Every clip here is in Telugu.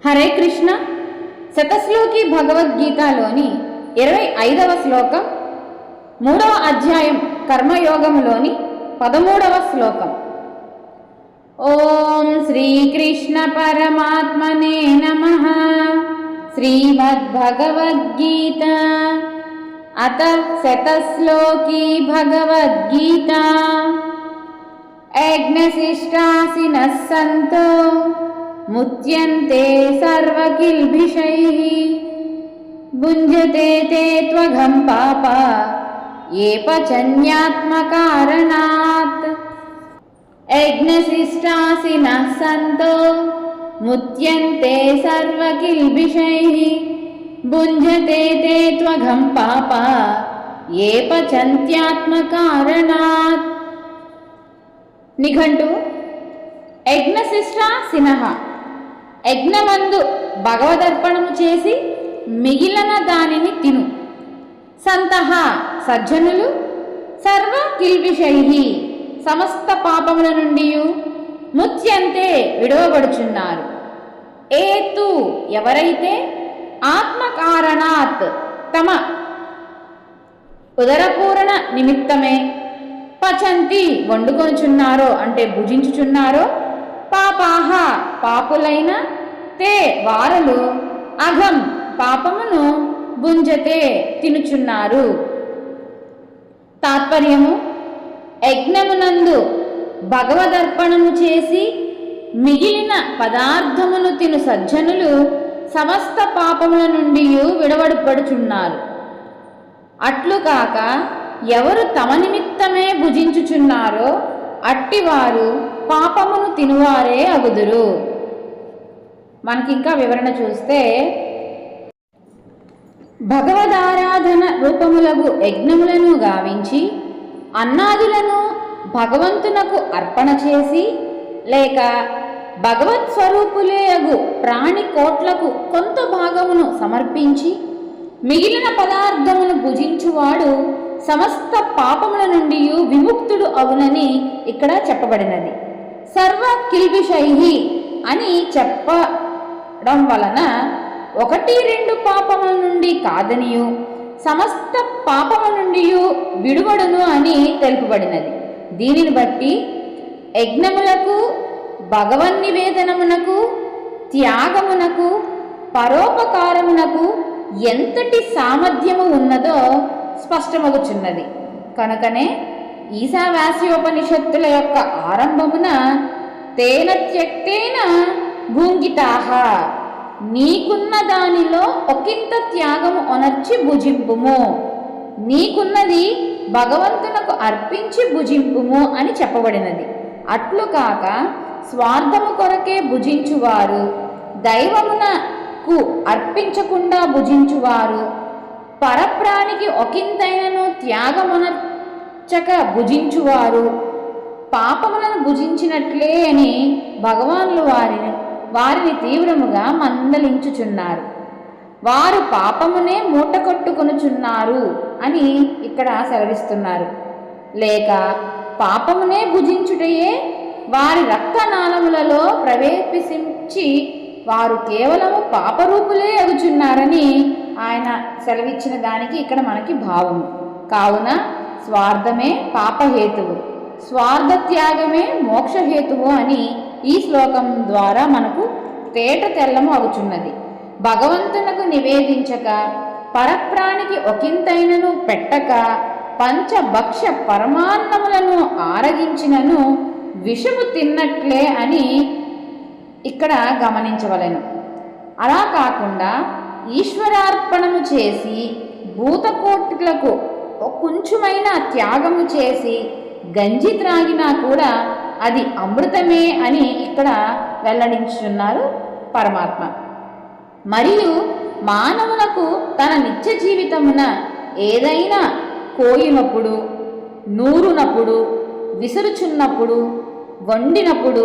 హరే కృష్ణ. శతశ్లోకి భగవద్గీతలోని 25వ శ్లోకం, 3వ అధ్యాయం కర్మయోగములోని 13వ శ్లోకం. ఓం శ్రీకృష్ణ పరమాత్మనే నమః. శ్రీమద్భగవద్గీత అత శతశ్లోకి భగవద్గీత. యజ్ఞశిష్టాసినః సంతో ముచ్యంతే సర్వకిల్భిషైః. భుంజతే తే త్వఘం పాప ఏ పచన్యాత్మకారణాత్. యజ్ఞశిష్టాసినః సంతో ముచ్యంతే సర్వకిల్భిషైః. భుంజతే తే త్వఘం పాప ఏ పచంత్యాత్మకారణాత్. నిఘంటు. యజ్ఞశిష్టాసినః, యజ్ఞమందు భగవదర్పణము చేసి మిగిలిన దానిని తిను. సంతః, సజ్జనులు. సర్వ కిల్బిషైః, సమస్త పాపముల నుండి ముచ్యంతే, విడవబడుచున్నారు. ఏతు, ఎవరైతే ఆత్మకారణాత్, తమ ఉదరపూరణ నిమిత్తమే పచంతి, వండుకొనుచున్నారో అంటే భుజించుచున్నారో, పాపాహ, పాపులైన, తే, వారలు, అఘం, పాపమును, భుంజతే, తినుచున్నారు. తాత్పర్యము: యజ్ఞమునందు భగవదర్పణము చేసి మిగిలిన పదార్థమును తిను సజ్జనులు సమస్త పాపముల నుండి విడవబడుచున్నారు. అట్లుకాక ఎవరు తమ నిమిత్తమే భుజించుచున్నారో అట్టివారు పాపమును తినువారే అగుదురు. మనకింకా వివరణ చూస్తే, భగవదారాధన రూపములగు యజ్ఞములను గావించి అన్నాదులను భగవంతునకు అర్పణ చేసి, లేక భగవత్ స్వరూపులేయగు ప్రాణి కోట్లకు కొంత భాగమును సమర్పించి మిగిలిన పదార్థమును భుజించువాడు సమస్త పాపముల నుండి విముక్తుడు అవునని ఇక్కడ చెప్పబడినది. సర్వ కిల్బిషైః అని చెప్పడం వలన 1-2 పాపముల నుండి కాదనియు సమస్త పాపముల నుండి విడువడును అని తెలుపబడినది. దీనిని బట్టి యజ్ఞములకు, భగవన్నివేదనమునకు, త్యాగమునకు, పరోపకారమునకు ఎంతటి సామర్థ్యము ఉన్నదో స్పష్టమగుచున్నది. కనుకనే ఈశావాస్యోపనిషత్తుల యొక్క ఆరంభమున తేన త్యక్తేన భుంగితాః, నీకున్న దానిలో ఒకంత త్యాగము ఒనర్చి భుజింపుము, నీకున్నది భగవంతునకు అర్పించి భుజింపుము అని చెప్పబడినది. అట్లు కాక స్వార్థము కొరకే భుజించువారు, దైవమునకు అర్పించకుండా భుజించువారు, పరప్రాణికి ఒకంతైనను త్యాగమునర్చక భుజించువారు పాపములను భుజించినట్లే అని భగవానులు వారిని తీవ్రముగా మందలించుచున్నారు. వారు పాపమునే మూటకొట్టుకొనుచున్నారు అని ఇక్కడ సెలవిస్తున్నారు. లేక పాపమునే భుజించుటయే వారి రక్తనాళములలో ప్రవేశించి వారు కేవలము పాపరూపులే అగుచున్నారని ఆయన సెలవిచ్చిన దానికి ఇక్కడ మనకి భావము. కావున స్వార్థమే పాపహేతువు, స్వార్థ త్యాగమే మోక్షహేతువు అని ఈ శ్లోకం ద్వారా మనకు తేట తెల్లము అగుచున్నది. భగవంతునకు నివేదించక, పరప్రాణికి ఒకంతైనను పెట్టక, పంచభక్ష పరమాన్నములను ఆరగించినను విషము తిన్నట్లే అని ఇక్కడ గమనించవలెను. అలా కాకుండా ఈశ్వరార్పణము చేసి భూతకోటిలకు కొంచెమైన త్యాగము చేసి గంజి త్రాగినా కూడా అది అమృతమే అని ఇక్కడ వెల్లడించుచున్నారు పరమాత్మ. మరియు మానవులకు తన నిత్య జీవితమున ఏదైనా కోయినప్పుడు, నూరునప్పుడు, విసురుచున్నప్పుడు, వండినప్పుడు,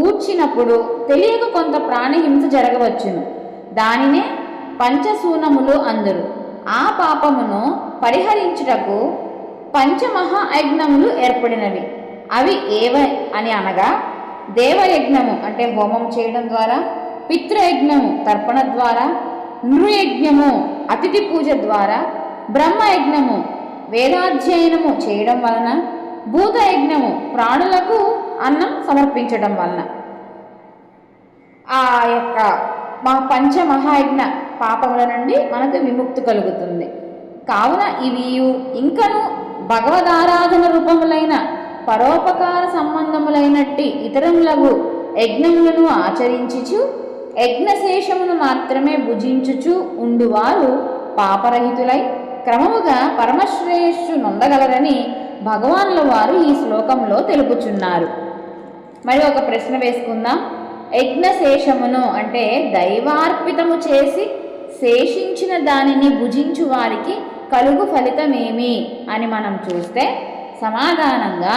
ఊడ్చినప్పుడు తెలియక కొంత ప్రాణహింస జరగవచ్చును. దానినే పంచశూనములు అందరు. ఆ పాపమును పరిహరించుటకు పంచమహాయజ్ఞములు ఏర్పడినవి. అవి ఏవ అని అనగా, దేవయజ్ఞము అంటే హోమం చేయడం ద్వారా, పితృయజ్ఞము తర్పణ ద్వారా, నృయజ్ఞము అతిథి పూజ ద్వారా, బ్రహ్మయజ్ఞము వేదాధ్యయనము చేయడం వలన, భూతయజ్ఞము ప్రాణులకు అన్నం సమర్పించడం వలన ఆ యొక్క మా పంచమహాయజ్ఞ పాపముల నుండి మనకు విముక్తి కలుగుతుంది. కావున ఇవి ఇంకను భగవదారాధన రూపములైన పరోపకార సంబంధములైనట్టి ఇతరములకు యజ్ఞములను ఆచరించుచు యజ్ఞశేషమును మాత్రమే భుజించుచు ఉండువారు పాపరహితులై క్రమముగా పరమశ్రేయస్సు నొందగలరని భగవానుల వారు ఈ శ్లోకంలో తెలుపుచున్నారు. మరి ఒక ప్రశ్న వేసుకుందాం. యజ్ఞశేషమును అంటే దైవార్పితము చేసి శేషించిన దానిని భుజించు వారికి కలుగు ఫలితమేమి అని మనం చూస్తే సమాధానంగా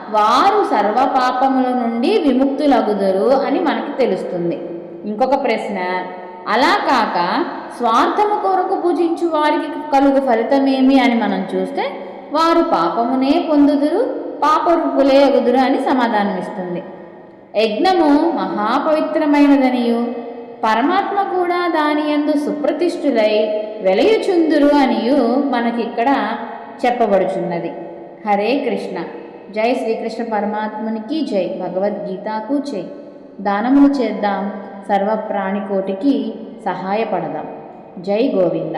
వారు సర్వపాపముల నుండి విముక్తులగుదురు అని మనకి తెలుస్తుంది. ఇంకొక ప్రశ్న, అలా కాక స్వార్థము కొరకు భుజించు వారికి కలుగు ఫలితమేమి అని మనం చూస్తే వారు పాపమునే పొందుదురు, పాపరూపులే అగుదురు అని సమాధానం ఇస్తుంది. యజ్ఞము మహాపవిత్రమైనదనియు పరమాత్మ కూడా దాని యందు సుప్రతిష్ఠులై వెలయుచుందురు అనియు మనకిక్కడ చెప్పబడుచున్నది. హరే కృష్ణ. జై శ్రీకృష్ణ పరమాత్మునికి జై. భగవద్గీతకు జై. దానములు చేద్దాం, సర్వప్రాణికోటికి సహాయపడదాం. జై గోవింద.